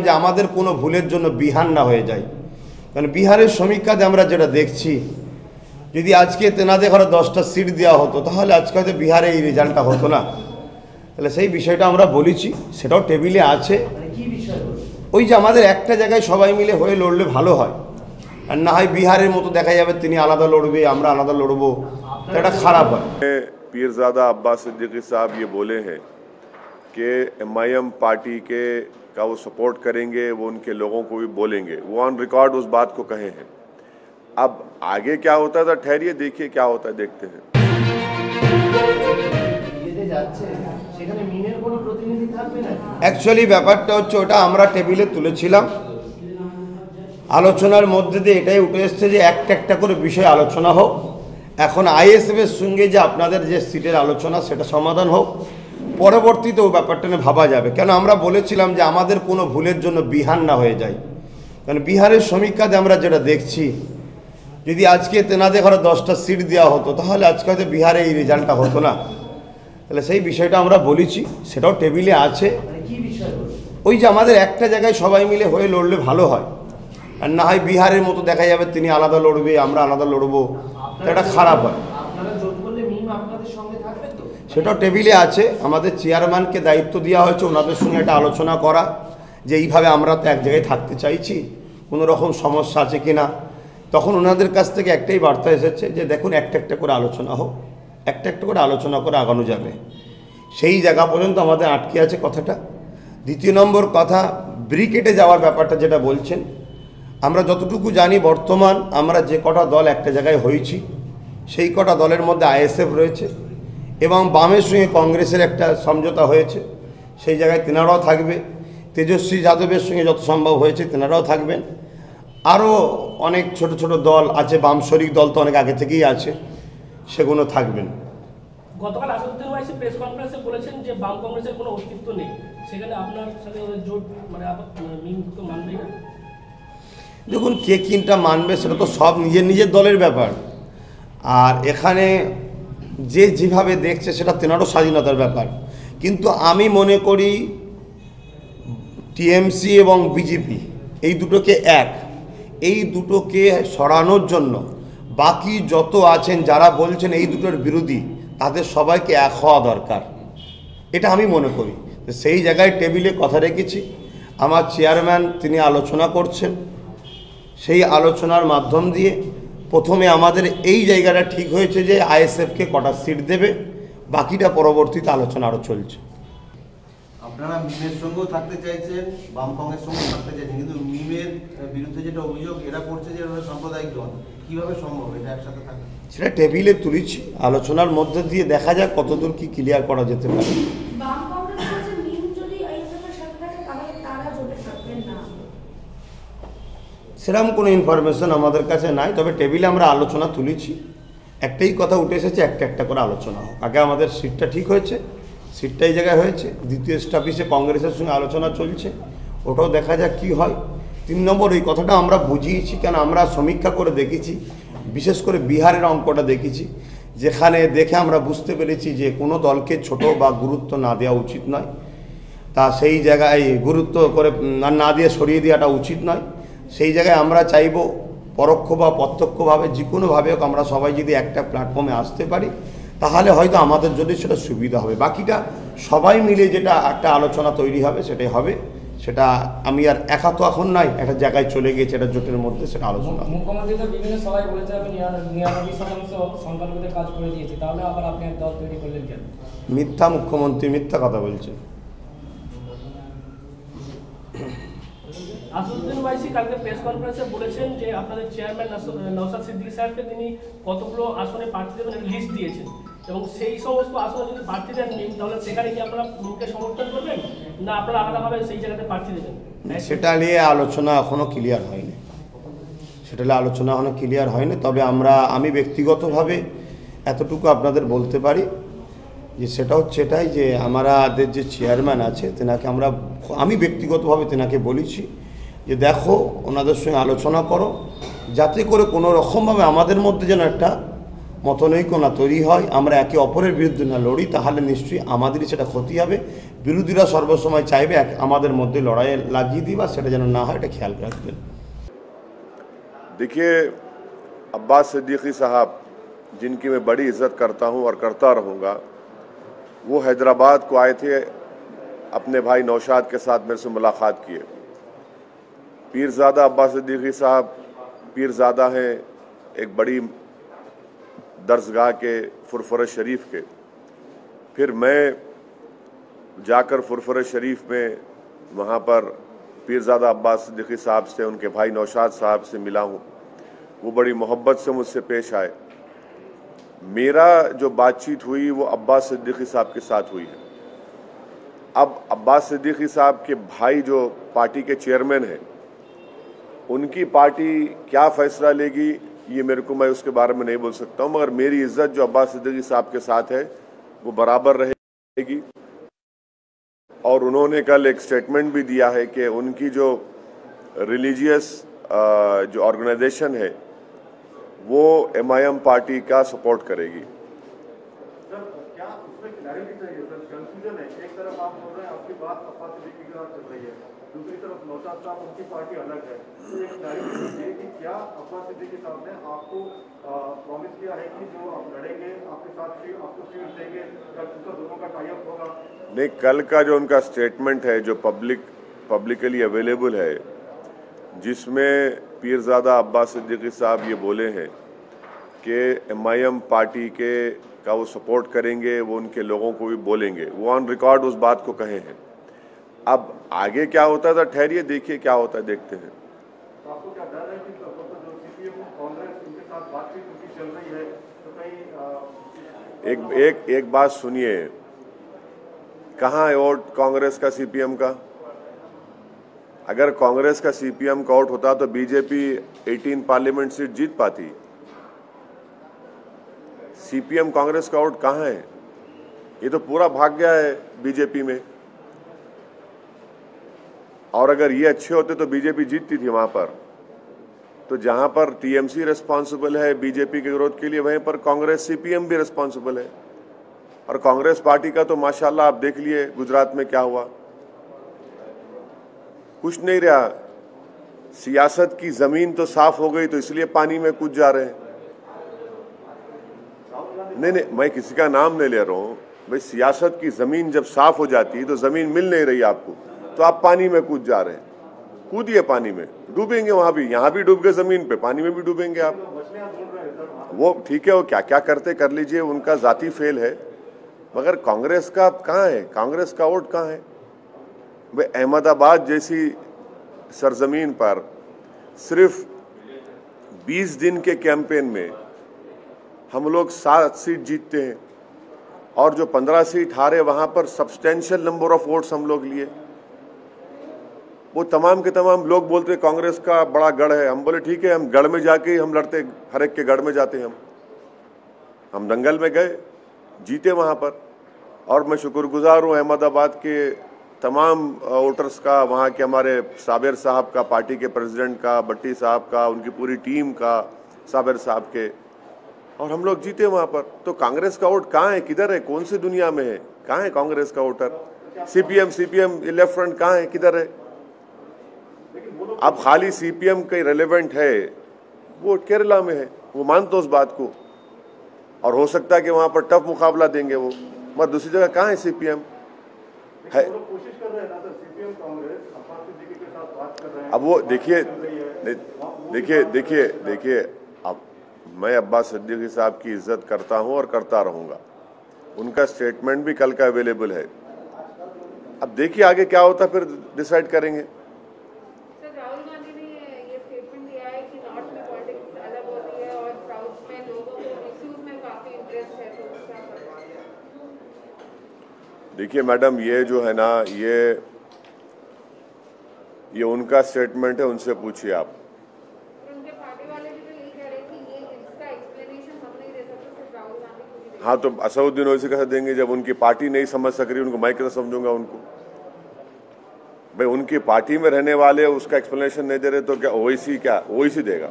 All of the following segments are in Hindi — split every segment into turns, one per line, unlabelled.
যে আমাদের কোনো ভুলের জন্য বিহার না হয়ে যায়। কারণ বিহারের সমীক্ষাতে আমরা যেটা দেখছি, যদি আজকে তেনাদের ঘরে 10টা সিট দেওয়া হতো তাহলে আজকে হয়তো বিহারে এই রেজাল্টটা হতো না। তাহলে সেই বিষয়টা আমরা বলেছি, সেটাও টেবিলে আছে। ওই যে আমাদের একটা জায়গায় সবাই মিলে হয়ে লড়লে ভালো হয়, আর না হয় বিহারের মতো দেখা যাবে তিনি আলাদা লড়বে, আমরা আলাদা লড়বো, এটা খারাপ হয়।
पीरजादा अब्बास सिद्दीकी साहब ये बोले हैं कि एमआईएम पार्टी के का वो सपोर्ट करेंगे, वो उनके लोगों को भी बोलेंगे, वो ऑन रिकॉर्ड उस बात को कहे हैं। अब आगे क्या होता है तो ठहरिए, देखिए क्या होता है, देखते हैं।
অ্যাকচুয়ালি ব্যাপারটা হচ্ছে ওটা আমরা টেবিলে তুলেছিলাম, আলোচনার মধ্যে দিয়ে এটাই উঠে এসছে যে একটা একটা করে বিষয় আলোচনা হোক। এখন আইএসএফের সঙ্গে যে আপনাদের যে সিটের আলোচনা সেটা সমাধান হোক, পরবর্তীতে ওই ব্যাপারটা নিয়ে ভাবা যাবে। কেন আমরা বলেছিলাম যে আমাদের কোনো ভুলের জন্য বিহার না হয়ে যায়। কারণ বিহারের সমীক্ষাতে আমরা যেটা দেখছি, যদি আজকে তেনাদের ঘরে 10টা সিট দেওয়া হতো তাহলে আজকে হয়তো বিহারে এই রেজাল্টটা হতো না। তাহলে সেই বিষয়টা আমরা বলেছি, সেটাও টেবিলে আছে। ওই যে আমাদের একটা জায়গায় সবাই মিলে হয়ে লড়লে ভালো হয়, আর না হয় বিহারের মতো দেখা যাবে তিনি আলাদা লড়বে, আমরা আলাদা লড়বো, এটা খারাপ হয়। সেটাও টেবিলে আছে। আমাদের চেয়ারম্যানকে দায়িত্ব দেওয়া হয়েছে ওনাদের সঙ্গে একটা আলোচনা করা, যে এইভাবে আমরা তো এক জায়গায় থাকতে চাইছি, কোনো রকম সমস্যা আছে কি না। তখন ওনাদের কাছ থেকে একটাই বার্তা এসেছে যে দেখুন একটা একটা করে আলোচনা হোক, একটা একটা করে আলোচনা করে আগানো যাবে। সেই জায়গা পর্যন্ত আমাদের আটকে আছে কথাটা। দ্বিতীয় নম্বর কথা, ব্রিকেটে যাওয়ার ব্যাপারটা যেটা বলছেন, আমরা যতটুকু জানি বর্তমান আমরা যে কটা দল একটা জায়গায় হয়েছি, সেই কটা দলের মধ্যে আইএসএফ রয়েছে এবং বামের সঙ্গে কংগ্রেসের একটা সমঝোতা হয়েছে, সেই জায়গায় তেনারাও থাকবে। তেজস্বী যাদবের সঙ্গে যত সম্ভব হয়েছে তেনারাও থাকবেন। আরও অনেক ছোট ছোট দল আছে, বাম শরিক দল তো অনেক আগে থেকেই আছে, সেগুলো থাকবেন।
গতকাল আসাদুদ্দিন ওয়াইসি প্রেস কনফারেন্সে বলেছেন যে বাম কংগ্রেসের কোনো অস্তিত্ব নেই, সেখানে আপনার সাথে জোট মানে মিলত মানবে না।
দেখুন, কে কিনটা মানবে সেটা তো সব নিজের নিজের দলের ব্যাপার, আর এখানে যে যেভাবে দেখছে সেটা তেনারও স্বাধীনতার ব্যাপার। কিন্তু আমি মনে করি টিএমসি এবং বিজেপি এই দুটোকে এই দুটোকে সরানোর জন্য বাকি যত আছেন যারা বলছেন এই দুটোর বিরোধী, তাদের সবাইকে এক হওয়া দরকার, এটা আমি মনে করি। সেই জায়গায় টেবিলে কথা রেখেছি। আমার চেয়ারম্যান তিনি আলোচনা করছেন, সেই আলোচনার মাধ্যম দিয়ে প্রথমে আমাদের এই জায়গাটা ঠিক হয়েছে যে আইএসএফকে কটা সিট দেবে, বাকিটা পরবর্তীতে আলোচনা আরও চলছে।
আপনারা মিমের সঙ্গেও থাকতে চাইছেন, বাম কংগ্রেস সঙ্গেও থাকতে চাইছেন, কিন্তু মিমের বিরুদ্ধে যেটা অভিযোগ এরা করছে যে এরা সাম্প্রদায়িক দল, কীভাবে সম্ভব এটা একসাথে থাকে?
সেটা টেবিলে তুলেছি, আলোচনার মধ্যে দিয়ে দেখা যাক কতদূর কি ক্লিয়ার করা যেতে পারে। সেরকম কোনো ইনফরমেশন আমাদের কাছে নাই, তবে টেবিলে আমরা আলোচনা তুলেছি। একটাই কথা উঠে এসেছে, একটা একটা করে আলোচনা হোক। আগে আমাদের সিটটা ঠিক হয়েছে, সিটটা এই জায়গায় হয়েছে। দ্বিতীয় স্টাফিসে কংগ্রেসের সঙ্গে আলোচনা চলছে, ওটাও দেখা যাক কী হয়। 3 নম্বর এই কথাটা আমরা বুঝিয়েছি, কেন আমরা সমীক্ষা করে দেখেছি, বিশেষ করে বিহারের অঙ্কটা দেখেছি, যেখানে দেখে আমরা বুঝতে পেরেছি যে কোনো দলকে ছোট বা গুরুত্ব না দেওয়া উচিত নয়। তা সেই জায়গায় গুরুত্ব করে না দিয়ে সরিয়ে দেওয়াটা উচিত নয়। সেই জায়গায় আমরা চাইব পরোক্ষ বা প্রত্যক্ষভাবে যে কোনোভাবে হোক আমরা সবাই যদি একটা প্ল্যাটফর্মে আসতে পারি, তাহলে হয়তো আমাদের জন্য সেটা সুবিধা হবে। বাকিটা সবাই মিলে যেটা একটা আলোচনা তৈরি হবে সেটাই হবে। সেটা আমি আর একা তো এখন নাই, একটা জায়গায় চলে গিয়েছে, এটা জোটের মধ্যে সেটা আলোচনা।
মুখ্যমন্ত্রী তো বিভিন্ন সবাই বলেছে আমি 99% সংখ্যালঘুদের কাজ করে দিয়েছি, তাহলে আবার আপনি এক দল তৈরি করলেন কেন?
মিথ্যা, মুখ্যমন্ত্রী মিথ্যা কথা বলছে।
আসাদুদ্দিন ওয়াইসি কালকে প্রেস কনফারেন্সে বলেছেন যে আপনাদের চেয়ারম্যান নওশাদ সিদ্দিকী সাহেবকে তিনি কতগুলো আসনে প্রার্থী দেবেন লিস্ট দিয়েছেন, এবং সেই সমস্ত আসনে যদি প্রার্থী দেন মিম, তাহলে সেখানে কি আপনারা মিমকে সমর্থন করবেন, না আপনারা আলাদাভাবে সেই জায়গাতে প্রার্থী দেবেন?
সেটা নিয়ে আলোচনা এখনও ক্লিয়ার হয়নি, তবে আমি ব্যক্তিগতভাবে এতটুকু আপনাদের বলতে পারি যে সেটা হচ্ছে এটাই যে আমাদের যে চেয়ারম্যান আছে তেনাকে আমি ব্যক্তিগতভাবে তেনাকে বলেছি যে দেখো ওনাদের সঙ্গে আলোচনা করো, যাতে করে কোনো রকমভাবে আমাদের মধ্যে যেন একটা মতনৈক্য না তৈরি হয়, আমরা একে অপরের বিরুদ্ধে না লড়ি, তাহলে নিশ্চয়ই আমাদেরই সেটা ক্ষতি হবে। বিরোধীরা সর্বসময় চাইবে আমাদের মধ্যে লড়াইয়ে লাগিয়ে দিবা, সেটা যেন না হয়, এটা খেয়াল রাখবেন।
देखिए, अब्बास सिद्दीकी साहब, जिनकी मैं बड़ी इज़्ज़त करता हूं और करता रहूँगा, वो हैदराबाद को आए थे, अपने भाई नौशाद के साथ मेरे से मुलाकात किए। पीरज़ादा अब्बास सिद्दीकी साहब पीरज़ादा हैं एक बड़ी दरसगाह के फुरफुर शरीफ के। फिर मैं जाकर फुरफुर शरीफ में वहाँ पर पीरज़ादा अब्बास सिद्दीकी साहब से, उनके भाई नौशाद साहब से मिला हूँ। वो बड़ी मोहब्बत से मुझसे पेश आए। मेरा जो बातचीत हुई वो अब्बास सिद्दीकी साहब के साथ हुई है। अब अब्बास सिद्दीकी साहब के भाई जो पार्टी के चेयरमैन हैं, उनकी पार्टी क्या फैसला लेगी ये मेरे को, मैं उसके बारे में नहीं बोल सकता हूँ, मगर मेरी इज्जत जो अब्बास सिद्दीकी साहब के साथ है वो बराबर रहेगी। और उन्होंने कल एक स्टेटमेंट भी दिया है कि उनकी जो रिलीजियस जो ऑर्गेनाइजेशन है वो MIM पार्टी का सपोर्ट करेगी।
सर, क्या उसमें क्लैरिटी चाहिए सर? कंफ्यूजन है, एक तरफ आप बोल रहे हैं आपकी बात अब्बास सिद्दीकी के साथ चल रही है, दूसरी तरफ नौशाद साहब उनकी पार्टी अलग है, तो एक क्लैरिटी चाहिए कि क्या अब्बास सिद्दीकी साहब ने आपको प्रॉमिस किया है कि जो आप लड़ेंगे आपके साथ आपको सीट देंगे, या उनका दोनों का टाई अप होगा?
नहीं, कल का जो उनका स्टेटमेंट है जो पब्लिकली अवेलेबल है, जिसमें पीरज़ादा अब्बास सिद्दीकी साहब ये बोले हैं कि MIM पार्टी का वो सपोर्ट करेंगे, वो उनके लोगों को भी बोलेंगे, वो ऑन रिकॉर्ड उस बात को कहे हैं। अब आगे क्या होता है तो ठहरिए, देखिए क्या होता है, देखते हैं।
तो आपको क्या डर है कि जो CPM कांग्रेस उनके साथ बातचीत उनकी चल रही है, तो कहीं
एक बात सुनिए, कहाँ है वोट कांग्रेस का CPM का? अगर कांग्रेस का CPM का वोट होता तो बीजेपी 18 पार्लियामेंट सीट जीत पाती। CPM कांग्रेस का वोट कहाँ है? ये तो पूरा भाग गया है बीजेपी में। और अगर ये अच्छे होते तो बीजेपी जीतती थी वहां पर। तो जहां पर TMC रिस्पॉन्सिबल है बीजेपी के विरोध के लिए, वहीं पर कांग्रेस CPM भी रिस्पॉन्सिबल है। और कांग्रेस पार्टी का तो माशाल्लाह आप देख लिए गुजरात में क्या हुआ, कुछ नहीं रहा। सियासत की जमीन तो साफ हो गई, तो इसलिए पानी में कूद जा रहे हैं। नहीं, मैं किसी का नाम नहीं ले रहा हूं भाई। सियासत की जमीन जब साफ हो जाती है तो जमीन मिल नहीं रही आपको, तो आप पानी में कूद जा रहे हैं। कूदिए पानी में, डूबेंगे वहां भी, यहां भी डूब गए जमीन पे, पानी में भी डूबेंगे आप। वो ठीक है, वो क्या क्या करते कर लीजिए, उनका जाती फेल है। मगर कांग्रेस का कहाँ है? कांग्रेस का वोट कहाँ है? वे अहमदाबाद जैसी सरजमीन पर सिर्फ 20 दिन के कैंपेन में हम लोग 7 सीट जीतते हैं, और जो 15 सीट हारे वहां पर सब्सटेंशियल नंबर ऑफ वोट्स हम लोग लिए। वो तमाम के तमाम लोग बोलते कांग्रेस का बड़ा गढ़ है। हम बोले ठीक है, हम गढ़ में जाके हम लड़ते, हर एक के गढ़ में जाते हैं। हम दंगल में गए, जीते वहां पर। और मैं शुक्रगुजार हूँ अहमदाबाद के तमाम वोटर्स का, वहाँ के हमारे साबिर साहब का, पार्टी के प्रेसिडेंट का, भट्टी साहब का, उनकी पूरी टीम का, साबिर साहब के, और हम लोग जीते वहाँ पर। तो कांग्रेस का वोट कहाँ है? किधर है? कौन सी दुनिया में है? कहाँ है कांग्रेस का वोटर? CPM लेफ्ट फ्रंट कहाँ है? किधर है? अब खाली CPM कहीं रेलेवेंट है, वो केरला में है, वो मानते उस बात को, और हो सकता है कि वहाँ पर टफ मुकाबला देंगे वो, मगर दूसरी जगह कहाँ है CPM है?
कोशिश कर रहे हैं ना सर, CPM कांग्रेस अब्बास सिद्दीकी के साथ बात कर रहे हैं।
अब वो देखिए, अब मैं अब्बास सिद्दीकी साहब की इज्जत करता हूं और करता रहूंगा। उनका स्टेटमेंट भी कल का अवेलेबल है। अब देखिए आगे क्या होता, फिर डिसाइड करेंगे।
सर, राहुल गांधी ने ये स्टेटमेंट दिया है कि नॉर्थ में पॉलिटिक्स अलग होती है और साउथ में लोगों को इश्यूज में काफी इंटरेस्ट है, तो क्या करना?
देखिए मैडम, ये जो है ना, ये उनका स्टेटमेंट है, उनसे पूछिए आप।
उनके पार्टी वाले भी तो यही कह रहे हैं कि ये इसका एक्सप्लेनेशन हम नहीं दे सकते, सिर्फ राहुल गांधी को ही दे।
हाँ, तो असदुद्दीन ओवैसी कैसे देंगे जब उनकी पार्टी नहीं समझ सक रही? उनको मैं कैसे समझूंगा उनको? भाई उनकी पार्टी में रहने वाले उसका एक्सप्लेनेशन नहीं दे रहे तो क्या ओवैसी देगा?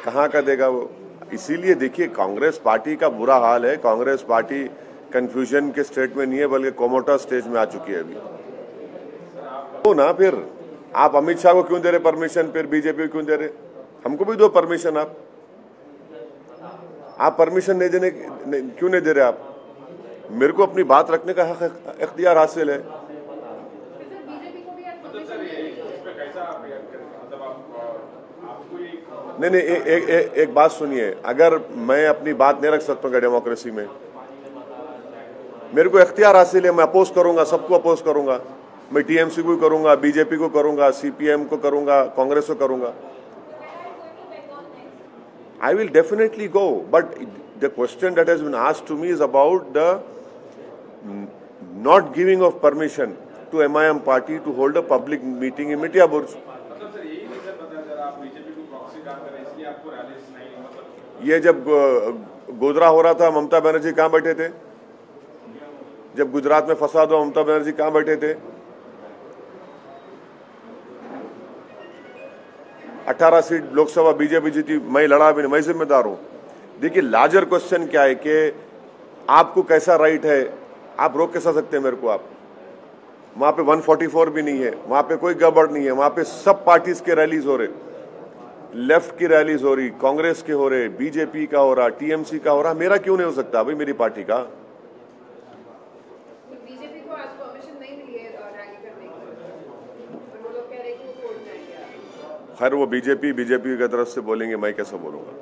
कहाँ का देगा वो? इसीलिए देखिए कांग्रेस पार्टी का बुरा हाल है। कांग्रेस पार्टी कंफ्यूजन के स्टेट में नहीं है बल्कि कोमोटा स्टेज में आ चुकी है अभी। तो ना फिर आप अमित शाह को क्यों दे रहे परमिशन, फिर बीजेपी को क्यों दे रहे? हमको भी दो परमिशन। आप परमिशन नहीं देने क्यों नहीं दे रहे? आप मेरे को अपनी बात रखने का हक इख्तियार हासिल है।
बीजेपी को भी
नहीं, एक बात सुनिए, अगर मैं अपनी बात नहीं रख सकता हूँ डेमोक्रेसी में, मेरे को इख्तियार हासिल है, मैं अपोज करूंगा, सबको अपोज करूंगा। मैं टीएमसी को करूंगा, बीजेपी को करूंगा, सीपीएम को करूंगा, कांग्रेस को करूंगा। I will definitely go, but the question that has been asked to me is about the not giving of permission to MIM party to hold a public meeting in Mitya Burj. ये जब गोधरा हो रहा था, ममता बनर्जी कहाँ बैठे थे? जब गुजरात में फसाद हुआ, ममता बनर्जी कहाँ बैठे थे? 18 सीट लोकसभा बीजेपी जीती, मैं लड़ा भी नहीं, मैं जिम्मेदार हूं। देखिए लार्जर क्वेश्चन क्या है कि आपको कैसा राइट है, आप रोक कैसा सकते हैं मेरे को? आप वहां पे 144 भी नहीं है, वहां पे कोई गड़बड़ नहीं है, वहां पे सब पार्टीज के रैलीज हो रहे, लेफ्ट की रैलीज हो रही, कांग्रेस के हो रहे, बीजेपी का हो रहा, टीएमसी का हो रहा, मेरा क्यों नहीं हो सकता भाई, मेरी पार्टी का?
बीजेपी को आज परमिशन नहीं मिली है रैली करने की, वो लोग कह रहे हैं कि वो कोर्ट जाएंगे।
खैर वो बीजेपी की तरफ से बोलेंगे, मैं कैसे बोलूंगा?